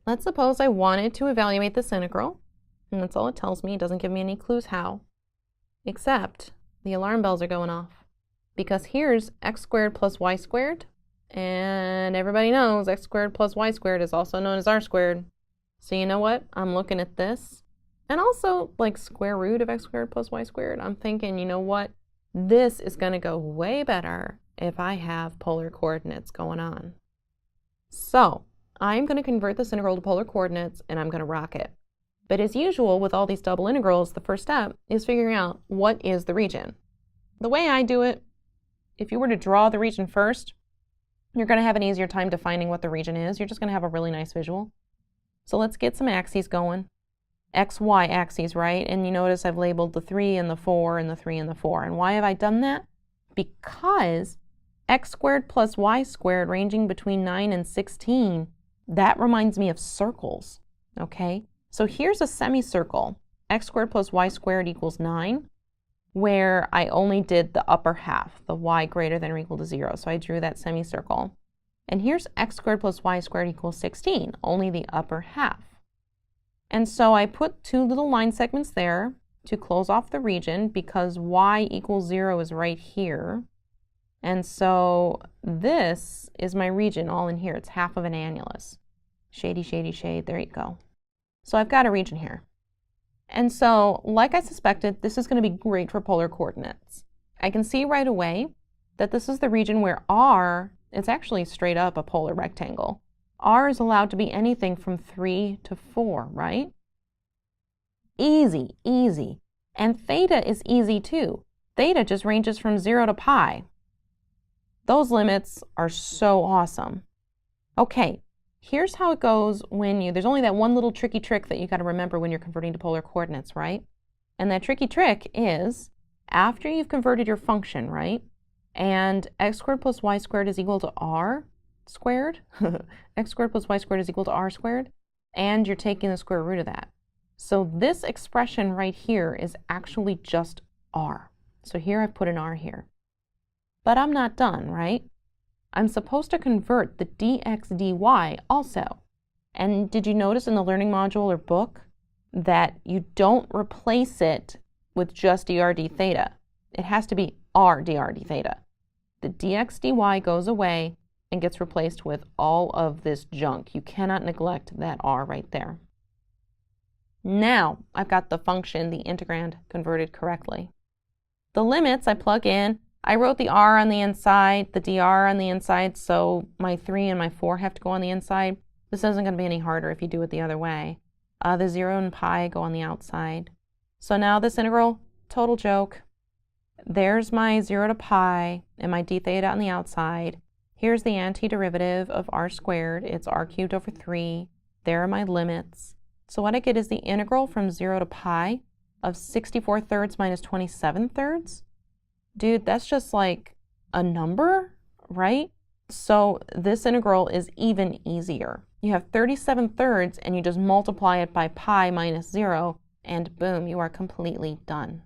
Let's suppose I wanted to evaluate this integral, and that's all it tells me. It doesn't give me any clues how, except the alarm bells are going off. Because here's x squared plus y squared, and everybody knows x squared plus y squared is also known as r squared. So you know what? I'm looking at this, and also like square root of x squared plus y squared. I'm thinking, you know what? This is going to go way better if I have polar coordinates going on. So I'm going to convert this integral to polar coordinates, and I'm going to rock it. But as usual with all these double integrals, the first step is figuring out what is the region. The way I do it, if you were to draw the region first, you're going to have an easier time defining what the region is. You're just going to have a really nice visual. So let's get some axes going. X, Y axes, right? And you notice I've labeled the 3 and the 4 and the 3 and the 4. And why have I done that? Because x squared plus y squared ranging between 9 and 16, that reminds me of circles, okay? So here's a semicircle, x squared plus y squared equals 9, where I only did the upper half, the y greater than or equal to 0. So I drew that semicircle. And here's x squared plus y squared equals 16, only the upper half. And so I put two little line segments there to close off the region because y equals 0 is right here. And so this is my region all in here. It's half of an annulus. Shady, shady, shade. There you go. So I've got a region here. And so, like I suspected, this is going to be great for polar coordinates. I can see right away that this is the region where r, it's actually straight up a polar rectangle. R is allowed to be anything from 3 to 4, right? Easy, easy. And theta is easy too. Theta just ranges from 0 to pi. Those limits are so awesome. Okay, here's how it goes when there's only that one little tricky trick that you got to remember when you're converting to polar coordinates, right? And that tricky trick is after you've converted your function, right? And x squared plus y squared is equal to r squared. X squared plus y squared is equal to r squared. And you're taking the square root of that. So this expression right here is actually just r. So here I've put an r here. But I'm not done, right? I'm supposed to convert the dx dy also. And did you notice in the learning module or book that you don't replace it with just dr d theta? It has to be r dr d theta. The dx dy goes away and gets replaced with all of this junk. You cannot neglect that r right there. Now I've got the function, the integrand, converted correctly. The limits I plug in. I wrote the r on the inside, the dr on the inside, so my 3 and my 4 have to go on the inside. This isn't going to be any harder if you do it the other way. The 0 and pi go on the outside. So now this integral, total joke. There's my 0 to pi and my d theta on the outside. Here's the antiderivative of r squared. It's r cubed over 3. There are my limits. So what I get is the integral from 0 to pi of 64 thirds minus 27 thirds. Dude, that's just like a number, right? So this integral is even easier. You have 37 thirds and you just multiply it by pi minus 0 and boom, you are completely done.